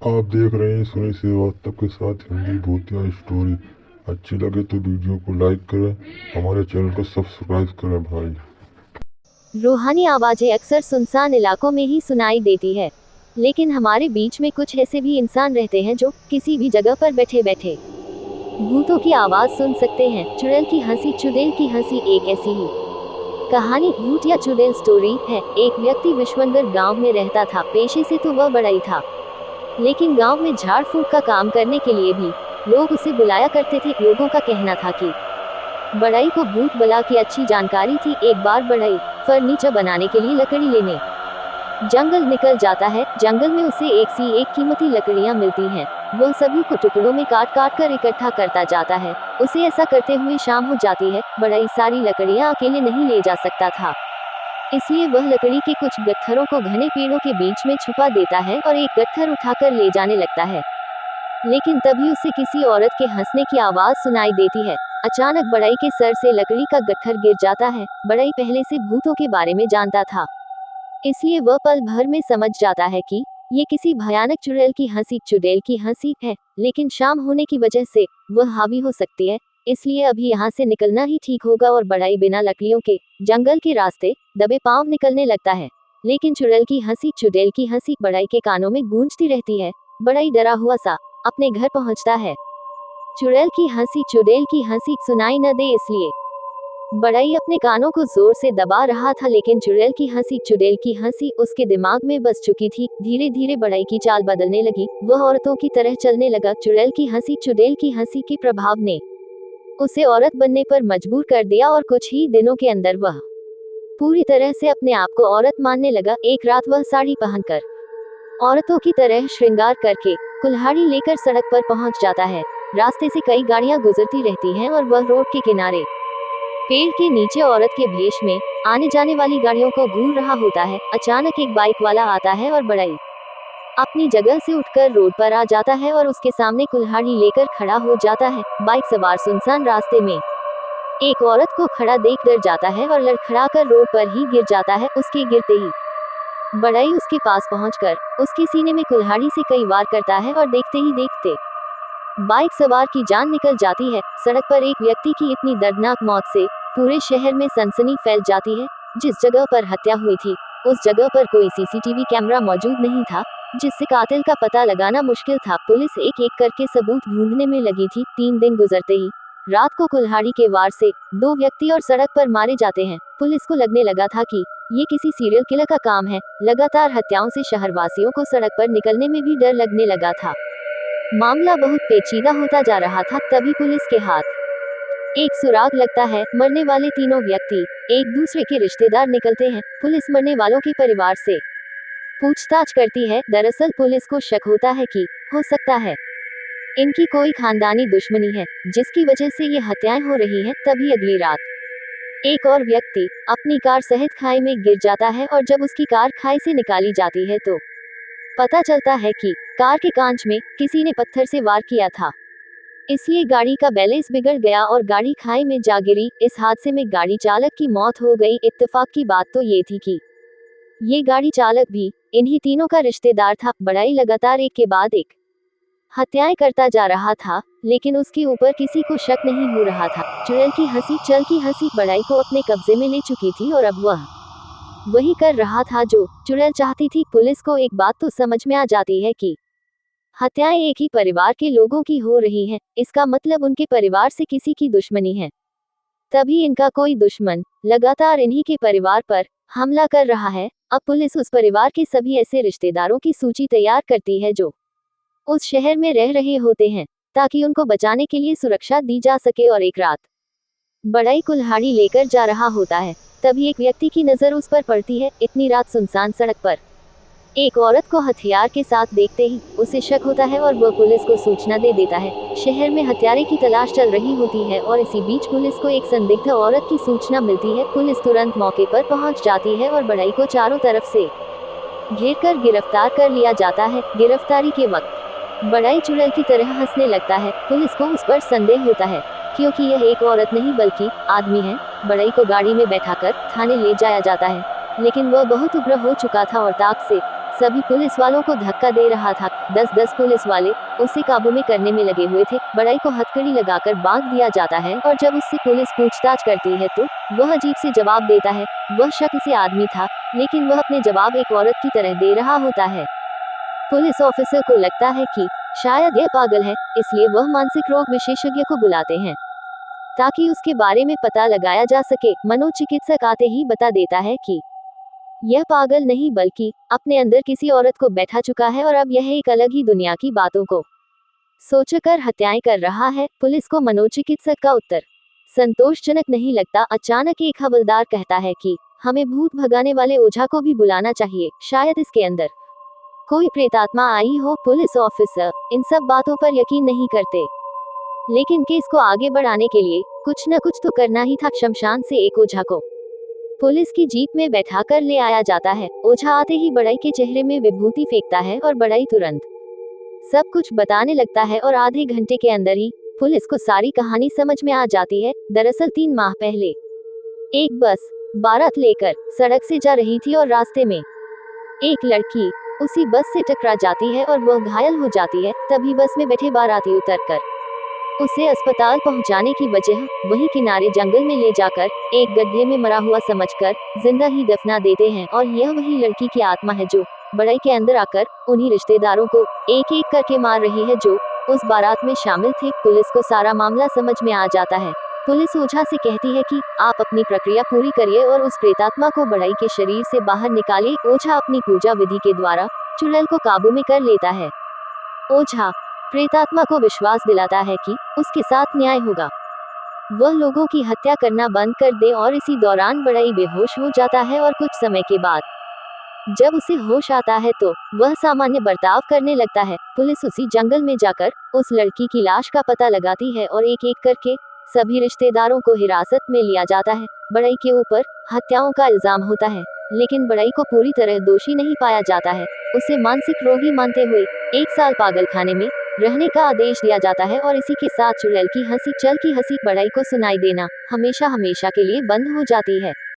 आप देख रहे हैं सुनील श्रीवास्तव के साथ हिंदी भूतिया स्टोरी। अच्छी लगे तो वीडियो को लाइक करें, हमारे चैनल को सब्सक्राइब करें भाई। रूहानी आवाजें अक्सर सुनसान इलाकों में ही सुनाई देती है, लेकिन हमारे बीच में कुछ ऐसे भी इंसान रहते हैं जो किसी भी जगह पर बैठे बैठे भूतों की आवाज सुन सकते हैं। चुड़ैल की हंसी। चुड़ैल की हंसी एक ऐसी ही कहानी भूत या चुड़ैल स्टोरी है। एक व्यक्ति विश्वनगर गांव में रहता था। पेशे से तो वह बढ़ई था, लेकिन गांव में झाड़ फूक का काम करने के लिए भी लोग उसे बुलाया करते थे। लोगों का कहना था कि बढ़ई को भूत बला की अच्छी जानकारी थी। एक बार बढ़ई फर्नीचर बनाने के लिए लकड़ी लेने जंगल निकल जाता है। जंगल में उसे एक सी एक कीमती लकड़ियां मिलती हैं। वह सभी को टुकड़ों में काट काट कर इकट्ठा करता जाता है। उसे ऐसा करते हुए शाम हो जाती है। बढ़ई सारी लकड़ियां अकेले नहीं ले जा सकता था, इसलिए वह लकड़ी के कुछ गट्ठरों को घने पेड़ों के बीच में छुपा देता है और एक गट्ठर उठाकर ले जाने लगता है। लेकिन तभी उसे किसी औरत के हंसने की आवाज सुनाई देती है। अचानक बढ़ई के सर से लकड़ी का गट्ठर गिर जाता है। बढ़ई पहले से भूतों के बारे में जानता था, इसलिए वह पल भर में समझ जाता है कि ये किसी भयानक चुड़ैल की हंसी चुड़ैल की हंसी है। लेकिन शाम होने की वजह से वह हावी हो सकती है, इसलिए अभी यहाँ से निकलना ही ठीक होगा। और बढ़ई बिना लकड़ियों के जंगल के रास्ते दबे पांव निकलने लगता है। लेकिन चुड़ैल की हंसी चुड़ैल की हंसी बढ़ई के कानों में गूंजती रहती है। बढ़ई डरा हुआ सा अपने घर पहुंचता है। चुड़ैल की हंसी चुड़ैल की हंसी सुनाई न दे, इसलिए बढ़ई अपने कानों को जोर से दबा रहा था। लेकिन चुड़ैल की हंसी चुड़ैल की हंसी उसके दिमाग में बस चुकी थी। धीरे धीरे बढ़ई की चाल बदलने लगी। वह औरतों की तरह चलने लगा। चुड़ैल की हंसी चुड़ैल की हंसी के प्रभाव ने उसे औरत बनने पर मजबूर कर दिया और कुछ ही दिनों के अंदर वह पूरी तरह से अपने आप को औरत मानने लगा। एक रात वह साड़ी पहनकर औरतों की तरह श्रृंगार करके कुल्हाड़ी लेकर सड़क पर पहुंच जाता है। रास्ते से कई गाड़ियां गुजरती रहती हैं और वह रोड के किनारे पेड़ के नीचे औरत के भेष में आने जाने वाली गाड़ियों को घूर रहा होता है। अचानक एक बाइक वाला आता है और बढ़ई अपनी जगह से उठकर रोड पर आ जाता है और उसके सामने कुल्हाड़ी लेकर खड़ा हो जाता है। बाइक सवार सुनसान रास्ते में एक औरत को खड़ा देख डर जाता है और लड़खड़ाकर रोड पर ही गिर जाता है। उसके गिरते ही बढ़ई उसके पास पहुंचकर उसके सीने में कुल्हाड़ी से कई वार करता है और देखते ही देखते बाइक सवार की जान निकल जाती है। सड़क पर एक व्यक्ति की इतनी दर्दनाक मौत से पूरे शहर में सनसनी फैल जाती है। जिस जगह पर हत्या हुई थी उस जगह पर कोई सीसीटीवी कैमरा मौजूद नहीं था, जिससे कातिल का पता लगाना मुश्किल था। पुलिस एक एक करके सबूत ढूंढने में लगी थी। 3 दिन गुजरते ही रात को कुल्हाड़ी के वार से 2 व्यक्ति और सड़क पर मारे जाते हैं। पुलिस को लगने लगा था कि ये किसी सीरियल किलर का काम है। लगातार हत्याओं से शहरवासियों को सड़क पर निकलने में भी डर लगने लगा था। मामला बहुत पेचीदा होता जा रहा था। तभी पुलिस के हाथ एक सुराग लगता है। मरने वाले तीनों व्यक्ति एक दूसरे के रिश्तेदार निकलते हैं। पुलिस मरने वालों के परिवार से पूछताछ करती है। दरअसल पुलिस को शक होता है कि हो सकता है इनकी कोई खानदानी दुश्मनी है, जिसकी वजह से ये हत्याएं हो रही हैं। तभी अगली रात एक और व्यक्ति अपनी कार सहित खाई में गिर जाता है और जब उसकी कार खाई से निकाली जाती है तो पता चलता है कि कार के कांच में किसी ने पत्थर से वार किया था, इसलिए गाड़ी का बैलेंस बिगड़ गया और गाड़ी खाई में जा गिरी। इस हादसे में गाड़ी चालक की मौत हो गई। इत्तेफाक की बात तो ये थी कि ये गाड़ी चालक भी इन्हीं तीनों का रिश्तेदार था। बढ़ई लगातार एक के बाद एक हत्याएं करता जा रहा था, लेकिन उसके ऊपर किसी को शक नहीं हो रहा था। चुड़ैल की हंसी चल की हंसी बढ़ई को अपने कब्जे में ले चुकी थी और अब वह वही कर रहा था जो चुड़ैल चाहती थी। पुलिस को एक बात तो समझ में आ जाती है कि हत्याएं एक ही परिवार के लोगों की हो रही हैं। इसका मतलब उनके परिवार से किसी की दुश्मनी है। तभी इनका कोई दुश्मन लगातार इन्हीं के परिवार पर हमला कर रहा है। अब पुलिस उस परिवार के सभी ऐसे रिश्तेदारों की सूची तैयार करती है जो उस शहर में रह रहे होते हैं, ताकि उनको बचाने के लिए सुरक्षा दी जा सके। और एक रात बढ़ई कुल्हाड़ी लेकर जा रहा होता है। तभी एक व्यक्ति की नजर उस पर पड़ती है। इतनी रात सुनसान सड़क पर एक औरत को हथियार के साथ देखते ही उसे शक होता है और वह पुलिस को सूचना दे देता है। शहर में हत्यारे की तलाश चल रही होती है और इसी बीच पुलिस को एक संदिग्ध औरत की सूचना मिलती है। पुलिस तुरंत मौके पर पहुंच जाती है और बढ़ई को चारों तरफ से घेरकर गिरफ्तार कर लिया जाता है। गिरफ्तारी के वक्त बढ़ई चुड़ैल की तरह हंसने लगता है। पुलिस को उस पर संदेह होता है, क्योंकि यह एक औरत नहीं बल्कि आदमी है। बढ़ई को गाड़ी में बैठाकर थाने ले जाया जाता है, लेकिन वह बहुत उग्र हो चुका था और ताक से सभी पुलिस वालों को धक्का दे रहा था। 10-10 पुलिस वाले उसे काबू में करने में लगे हुए थे। बड़ाई को हथकड़ी लगाकर बांध दिया जाता है और जब उससे पुलिस पूछताछ करती है तो वह अजीब से जवाब देता है। वह शक्ल से आदमी था, लेकिन वह अपने जवाब एक औरत की तरह दे रहा होता है। पुलिस ऑफिसर को लगता है कि शायद यह पागल है, इसलिए वह मानसिक रोग विशेषज्ञ को बुलाते हैं ताकि उसके बारे में पता लगाया जा सके। मनोचिकित्सक आते ही बता देता है कि यह पागल नहीं बल्कि अपने अंदर किसी औरत को बैठा चुका है और अब यह एक अलग ही दुनिया की बातों को सोचकर हत्याएं कर रहा है। पुलिस को मनोचिकित्सक का उत्तर संतोषजनक नहीं लगता। अचानक एक हवलदार कहता है कि हमें भूत भगाने वाले ओझा को भी बुलाना चाहिए, शायद इसके अंदर कोई प्रेतात्मा आई हो। पुलिस ऑफिसर इन सब बातों पर यकीन नहीं करते, लेकिन केस को आगे बढ़ाने के लिए कुछ न कुछ तो करना ही था। शमशान से एक ओझा को पुलिस की जीप में बैठाकर ले आया जाता है। ओझा आते ही बड़ाई के चेहरे में विभूति फेंकता है और बड़ाई तुरंत सब कुछ बताने लगता है और आधे घंटे के अंदर ही पुलिस को सारी कहानी समझ में आ जाती है। दरअसल 3 माह पहले एक बस बारात लेकर सड़क से जा रही थी और रास्ते में एक लड़की उसी बस से टकरा जाती है और वह घायल हो जाती है। तभी बस में बैठे बाराती उतरकर उसे अस्पताल पहुंचाने की वजह वही किनारे जंगल में ले जाकर एक गड्ढे में मरा हुआ समझकर जिंदा ही दफना देते हैं। और यह वही लड़की की आत्मा है जो बड़ाई के अंदर आकर उन्हीं रिश्तेदारों को एक एक करके मार रही है जो उस बारात में शामिल थे। पुलिस को सारा मामला समझ में आ जाता है। पुलिस ओझा से कहती है कि आप अपनी प्रक्रिया पूरी करिए और उस प्रेतात्मा को बड़ाई के शरीर से बाहर निकालिए। ओझा अपनी पूजा विधि के द्वारा चुड़ैल को काबू में कर लेता है। ओझा प्रेतात्मा को विश्वास दिलाता है कि उसके साथ न्याय होगा, वह लोगों की हत्या करना बंद कर दे। और इसी दौरान बड़ाई बेहोश हो जाता है और कुछ समय के बाद जब उसे होश आता है तो वह सामान्य बर्ताव करने लगता है। पुलिस उसी जंगल में जाकर उस लड़की की लाश का पता लगाती है और एक एक करके सभी रिश्तेदारों को हिरासत में लिया जाता है। बड़ाई के ऊपर हत्याओं का इल्जाम होता है, लेकिन बड़ाई को पूरी तरह दोषी नहीं पाया जाता है। उसे मानसिक रोगी मानते हुए 1 साल पागल खाने में रहने का आदेश दिया जाता है। और इसी के साथ चुड़ैल की हंसी, चल की हंसी बड़ाई को सुनाई देना हमेशा हमेशा के लिए बंद हो जाती है।